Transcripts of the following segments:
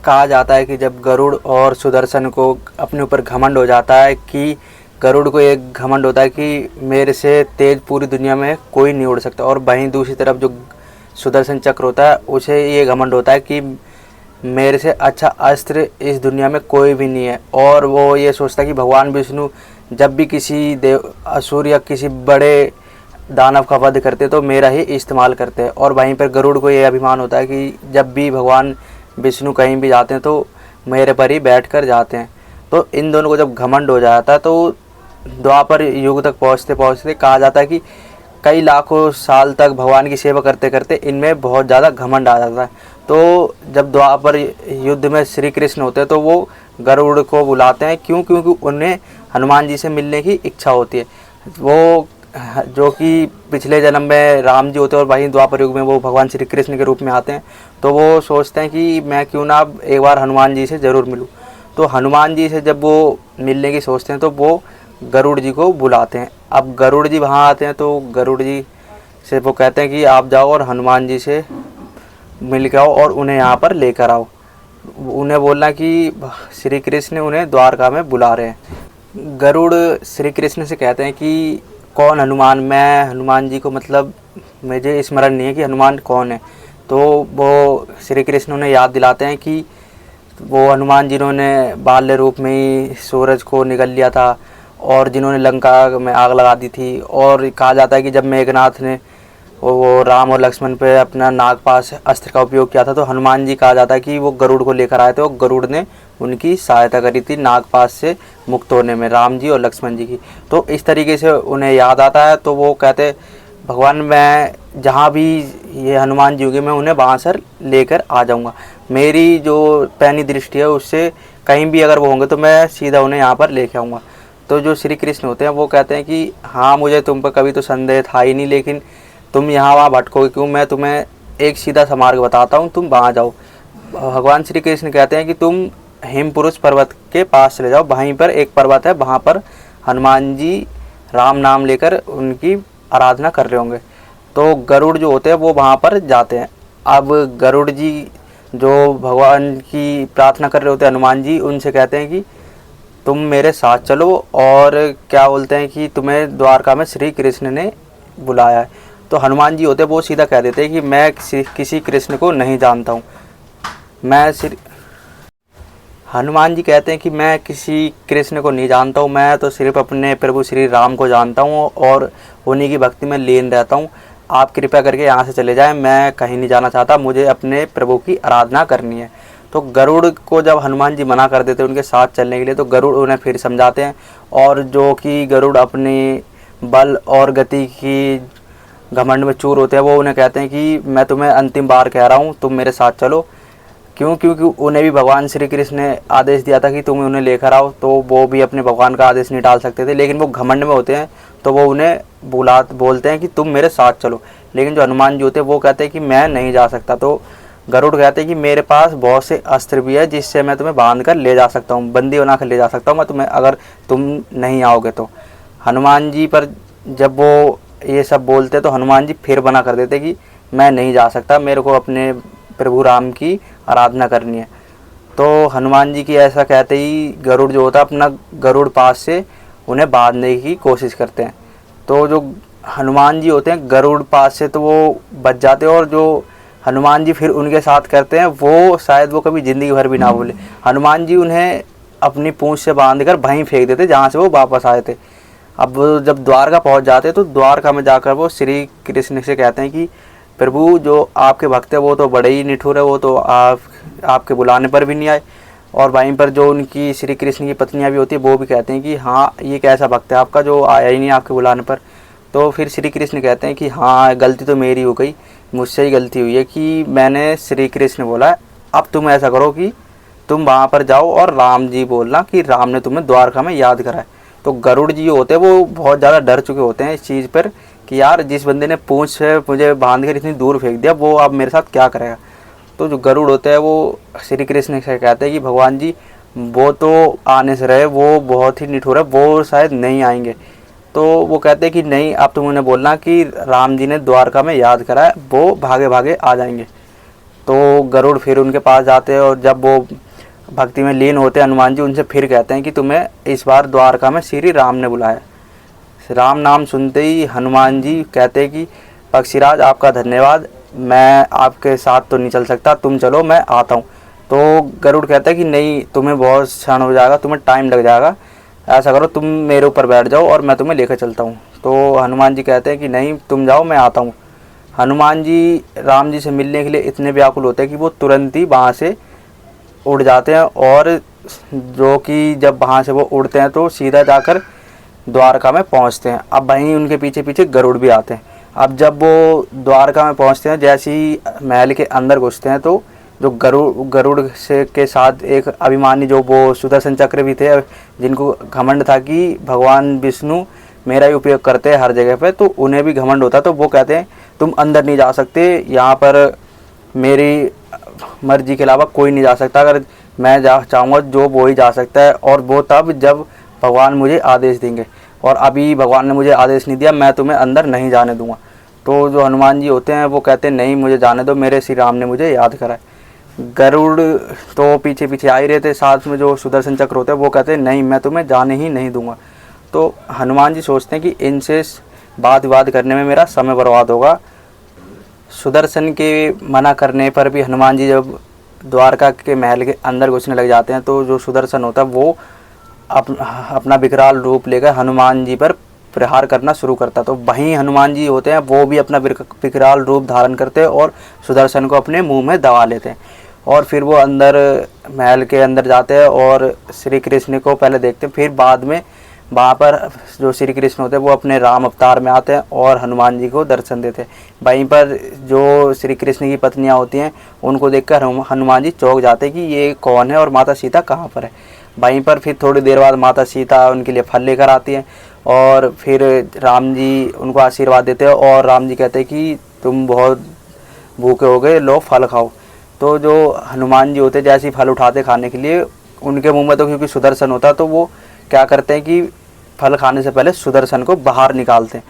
कहा जाता है कि जब गरुड़ और सुदर्शन को अपने ऊपर घमंड हो जाता है कि गरुड़ को एक घमंड होता है कि मेरे से तेज़ पूरी दुनिया में कोई नहीं उड़ सकता, और वहीं दूसरी तरफ जो सुदर्शन चक्र होता है उसे ये घमंड होता है कि मेरे से अच्छा अस्त्र इस दुनिया में कोई भी नहीं है। और वो ये सोचता है कि भगवान विष्णु जब भी किसी देव असुर या किसी बड़े दानव का वध करते तो मेरा ही इस्तेमाल करते हैं। और वहीं पर गरुड़ को ये अभिमान होता है कि जब भी भगवान विष्णु कहीं भी जाते हैं तो मेरे पर ही बैठ कर जाते हैं। तो इन दोनों को जब घमंड हो जाता है तो द्वापर युग तक पहुँचते पहुँचते कहा जाता है कि कई लाखों साल तक भगवान की सेवा करते करते इनमें बहुत ज़्यादा घमंड आ जाता है। तो जब द्वापर युद्ध में श्री कृष्ण होते हैं तो वो गरुड़ को बुलाते हैं, क्योंकि उन्हें हनुमान जी से मिलने की इच्छा होती है। वो जो कि पिछले जन्म में राम जी होते हैं और वहीं द्वापर युग में वो भगवान श्री कृष्ण के रूप में आते हैं। तो वो सोचते हैं कि मैं क्यों ना एक बार हनुमान जी से ज़रूर मिलूँ। तो हनुमान जी से जब वो मिलने की सोचते हैं तो वो गरुड़ जी को बुलाते हैं। अब गरुड़ जी वहाँ आते हैं तो गरुड़ जी से वो कहते हैं कि आप जाओ और हनुमान जी से मिल के आओ और उन्हें यहाँ पर लेकर आओ। उन्हें बोलना कि श्री कृष्ण उन्हें द्वारका में बुला रहे हैं। गरुड़ श्री कृष्ण से कहते हैं कि कौन हनुमान, मैं हनुमान जी को मतलब मुझे स्मरण नहीं है कि हनुमान कौन है। तो वो श्री कृष्ण उन्हें याद दिलाते हैं कि वो हनुमान जिन्होंने बाल्य रूप में ही सूरज को निगल लिया था और जिन्होंने लंका में आग लगा दी थी। और कहा जाता है कि जब मेघनाथ ने वो राम और लक्ष्मण पे अपना नागपाश अस्त्र का उपयोग किया था तो हनुमान जी कहा जाता है कि वो गरुड़ को लेकर आए थे और गरुड़ ने उनकी सहायता करी थी नागपाश से मुक्त होने में, राम जी और लक्ष्मण जी की। तो इस तरीके से उन्हें याद आता है। तो वो कहते भगवान मैं जहाँ भी ये हनुमान जी होंगे मैं उन्हें वहाँ से लेकर आ जाऊँगा। मेरी जो पैनी दृष्टि है उससे कहीं भी अगर वो होंगे तो मैं सीधा उन्हें यहाँ पर लेके आऊँगा। तो जो श्री कृष्ण होते हैं वो कहते हैं कि हाँ मुझे तुम पर कभी तो संदेह था ही नहीं, लेकिन तुम यहाँ वहाँ भटकोगे क्यों, मैं तुम्हें एक सीधा सा मार्ग बताता हूँ, तुम वहाँ जाओ। भगवान श्री कृष्ण कहते हैं कि तुम हिमपुरुष पर्वत के पास चले जाओ, वहीं पर एक पर्वत है, वहाँ पर हनुमान जी राम नाम लेकर उनकी आराधना कर रहे होंगे। तो गरुड़ जो होते हैं वो वहाँ पर जाते हैं। अब गरुड़ जी जो भगवान की प्रार्थना कर रहे होते हैं हनुमान जी उनसे कहते हैं कि तुम मेरे साथ चलो, और क्या बोलते हैं कि तुम्हें द्वारका में श्री कृष्ण ने बुलाया है। तो हनुमान जी होते वो सीधा कह देते हैं कि मैं किसी कृष्ण को नहीं जानता हूँ। हनुमान जी कहते हैं कि मैं किसी कृष्ण को नहीं जानता हूँ, मैं तो सिर्फ अपने प्रभु श्री राम को जानता हूँ और उन्हीं की भक्ति में लीन रहता हूँ। आप कृपया करके यहाँ से चले जाएं, मैं कहीं नहीं जाना चाहता, मुझे अपने प्रभु की आराधना करनी है। तो गरुड़ को जब हनुमान जी मना कर देते उनके साथ चलने के लिए तो गरुड़ उन्हें फिर समझाते हैं, और जो कि गरुड़ अपनी बल और गति की घमंड में चूर होते हैं वो उन्हें कहते हैं कि मैं तुम्हें अंतिम बार कह रहा हूँ तुम मेरे साथ चलो। क्योंकि उन्हें भी भगवान श्री कृष्ण ने आदेश दिया था कि तुम उन्हें लेकर आओ, तो वो भी अपने भगवान का आदेश नहीं टाल सकते थे, लेकिन वो घमंड में होते हैं तो वो उन्हें बोलते हैं कि तुम मेरे साथ चलो। लेकिन जो हनुमान जी होते हैं वो कहते हैं कि मैं नहीं जा सकता। तो गरुड़ कहते हैं कि मेरे पास बहुत से अस्त्र भी है जिससे मैं तुम्हें बांध कर ले जा सकता हूँ, बंदी बना कर ले जा सकता हूँ मैं तुम्हें, अगर तुम नहीं आओगे तो। हनुमान जी पर जब वो ये सब बोलते तो हनुमान जी फिर मना कर देते कि मैं नहीं जा सकता, मेरे को अपने प्रभु राम की आराधना करनी है। तो हनुमान जी की ऐसा कहते ही गरुड़ जो होता है अपना गरुड़ पास से उन्हें बांधने की कोशिश करते हैं। तो जो हनुमान जी होते हैं गरुड़ पास से तो वो बच जाते हैं, और जो हनुमान जी फिर उनके साथ करते हैं वो शायद वो कभी ज़िंदगी भर भी ना भूले। हनुमान जी उन्हें अपनी पूँछ से बांध कर वहीं फेंक देते जहाँ से वो वापस आए थे। अब जब द्वारका पहुंच जाते तो द्वारका में जाकर वो श्री कृष्ण से कहते हैं कि प्रभु जो आपके भक्त है वो तो बड़े ही निठुर है, वो तो आपके बुलाने पर भी नहीं आए। और वहीं पर जो उनकी श्री कृष्ण की पत्नियां भी होती है वो भी कहते हैं कि हाँ ये कैसा भक्त है आपका जो आया ही नहीं आपके बुलाने पर। तो फिर श्री कृष्ण कहते हैं कि हाँ गलती तो मेरी हो गई, मुझसे ही गलती हुई है कि मैंने श्री कृष्ण बोला। अब तुम ऐसा करो कि तुम वहाँ पर जाओ और राम जी बोलना कि राम ने तुम्हें द्वारका में याद कराए। तो गरुड़ जी होते हैं वो बहुत ज़्यादा डर चुके होते हैं इस चीज़ पर कि यार जिस बंदे ने पूँछ से मुझे बांध कर इतनी दूर फेंक दिया वो अब मेरे साथ क्या करेगा। तो जो गरुड़ होते हैं वो श्री कृष्ण से कहते हैं कि भगवान जी वो तो आने से रहे, वो बहुत ही निठुर है, वो शायद नहीं आएंगे। तो वो कहते हैं कि नहीं अब तुम उन्हें बोलना कि राम जी ने द्वारका में याद कराया, वो भागे भागे आ जाएंगे। तो गरुड़ फिर उनके पास जाते हैं और जब वो भक्ति में लीन होते हैं हनुमान जी उनसे फिर कहते हैं कि तुम्हें इस बार द्वारका में श्री राम ने बुलाया। राम नाम सुनते ही हनुमान जी कहते हैं कि पक्षीराज आपका धन्यवाद, मैं आपके साथ तो नहीं चल सकता, तुम चलो मैं आता हूँ। तो गरुड़ कहता है कि नहीं, तुम्हें बहुत क्षण हो जाएगा, तुम्हें टाइम लग जाएगा, ऐसा करो तुम मेरे ऊपर बैठ जाओ और मैं तुम्हें लेकर चलता हूँ। तो हनुमान जी कहते हैं कि नहीं, तुम जाओ, मैं आता हूँ। हनुमान जी राम जी से मिलने के लिए इतने व्याकुल होते हैं कि वो तुरंत ही वहाँ से उड़ जाते हैं, और जो कि जब वहाँ से वो उड़ते हैं तो सीधा जाकर द्वारका में पहुँचते हैं। अब वहीं उनके पीछे पीछे गरुड़ भी आते हैं। अब जब वो द्वारका में पहुँचते हैं, जैसे ही महल के अंदर घुसते हैं तो जो गरुड़ से के साथ एक अभिमानी जो वो सुदर्शन चक्र भी थे, जिनको घमंड था कि भगवान विष्णु मेरा ही उपयोग करते हैं हर जगह पे, तो उन्हें भी घमंड होता। तो वो कहते हैं तुम अंदर नहीं जा सकते, यहाँ पर मेरी मर्जी के अलावा कोई नहीं जा सकता, अगर मैं चाहूँगा जो वो ही जा सकता है, और वो तब जब भगवान मुझे आदेश देंगे, और अभी भगवान ने मुझे आदेश नहीं दिया, मैं तुम्हें अंदर नहीं जाने दूंगा। तो जो हनुमान जी होते हैं वो कहते हैं नहीं, मुझे जाने दो, मेरे श्री राम ने मुझे याद कराए। गरुड़ तो पीछे पीछे आ ही रहे थे, साथ में जो सुदर्शन चक्र होते हैं वो कहते हैं नहीं, मैं तुम्हें जाने ही नहीं दूंगा। तो हनुमान जी सोचते हैं कि इनसे बात विवाद करने में मेरा समय बर्बाद होगा। सुदर्शन के मना करने पर भी हनुमान जी जब द्वारका के महल के अंदर घुसने लग जाते हैं तो जो सुदर्शन होता है वो अपना विकराल रूप लेकर हनुमान जी पर प्रहार करना शुरू करता। तो वहीं हनुमान जी होते हैं वो भी अपना विकराल रूप धारण करते हैं और सुदर्शन को अपने मुंह में दबा लेते हैं, और फिर वो अंदर महल के अंदर जाते हैं और श्री कृष्ण को पहले देखते हैं। फिर बाद में वहाँ पर जो श्री कृष्ण होते हैं वो अपने राम अवतार में आते हैं और हनुमान जी को दर्शन देते हैं। वहीं पर जो श्री कृष्ण की पत्नियाँ होती हैं उनको देखकर हनुमान जी चौंक जाते हैं कि ये कौन है और माता सीता कहाँ पर है। वहीं पर फिर थोड़ी देर बाद माता सीता उनके लिए फल लेकर आती हैं, और फिर राम जी उनको आशीर्वाद देते हैं, और राम जी कहते हैं कि तुम बहुत भूखे हो गए, लो फल खाओ। तो जो हनुमान जी होते जैसे ही फल उठाते खाने के लिए, उनके मुंह में तो क्योंकि सुदर्शन होता तो वो क्या करते हैं कि फल खाने से पहले सुदर्शन को बाहर निकालते हैं।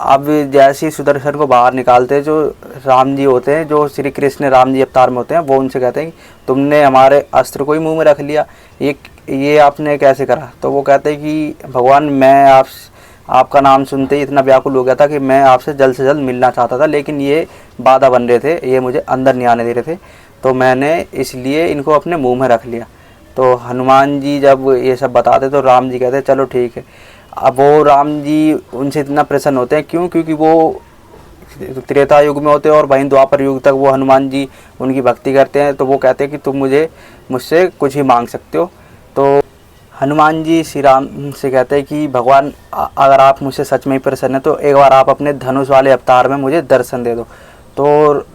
अब जैसे ही सुदर्शन को बाहर निकालते हैं, जो राम जी होते हैं, जो श्री कृष्ण राम जी अवतार में होते हैं, वो उनसे कहते हैं कि तुमने हमारे अस्त्र को ही मुँह में रख लिया, ये आपने कैसे करा। तो वो कहते हैं कि भगवान, मैं आपका नाम सुनते ही इतना व्याकुल हो गया था कि मैं आपसे जल्द से जल्द मिलना चाहता था, लेकिन ये बाधा बन रहे थे, ये मुझे अंदर नहीं आने दे रहे थे, तो मैंने इसलिए इनको अपने मुंह में रख लिया। तो हनुमान जी जब ये सब बताते तो राम जी कहते हैं चलो ठीक है। अब वो राम जी उनसे इतना प्रसन्न होते हैं, क्योंकि वो त्रेता युग में होते हैं और वहीं द्वापर युग तक वो हनुमान जी उनकी भक्ति करते हैं। तो वो कहते हैं कि तुम मुझसे कुछ ही मांग सकते हो। तो हनुमान जी श्री राम से कहते हैं कि भगवान, अगर आप मुझसे सच में ही प्रसन्न हैं तो एक बार आप अपने धनुष वाले अवतार में मुझे दर्शन दे दो। तो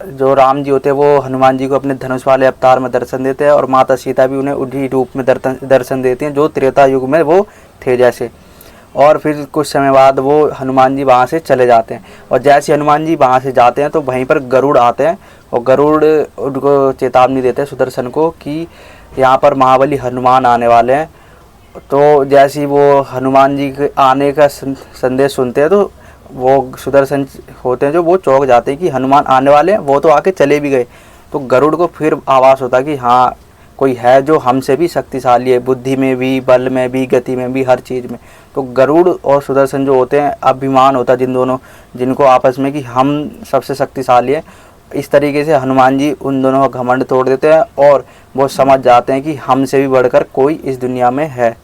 जो राम जी होते हैं वो हनुमान जी को अपने धनुष वाले अवतार में दर्शन देते हैं, और माता सीता भी उन्हें उन्हीं रूप में दर्शन देती हैं जो त्रेता युग में वो थे जैसे। और फिर कुछ समय बाद वो हनुमान जी वहाँ से चले जाते हैं, और जैसे हनुमान जी वहाँ से जाते हैं तो वहीं पर गरुड़ आते हैं, और गरुड़ उनको चेतावनी देते हैं सुदर्शन को कि यहाँ पर महाबली हनुमान आने वाले हैं। तो जैसे ही वो हनुमान जी के आने का संदेश सुनते हैं तो वो सुदर्शन होते हैं जो वो चौंक जाते हैं कि हनुमान आने वाले हैं, वो तो आके चले भी गए। तो गरुड़ को फिर आभास होता कि हाँ, कोई है जो हमसे भी शक्तिशाली है, बुद्धि में भी, बल में भी, गति में भी, हर चीज़ में। तो गरुड़ और सुदर्शन जो होते हैं, अभिमान होता है जिनको आपस में कि हम सबसे शक्तिशाली है। इस तरीके से हनुमान जी उन दोनों का घमंड तोड़ देते हैं और वो समझ जाते हैं कि हमसे भी बढ़कर कोई इस दुनिया में है।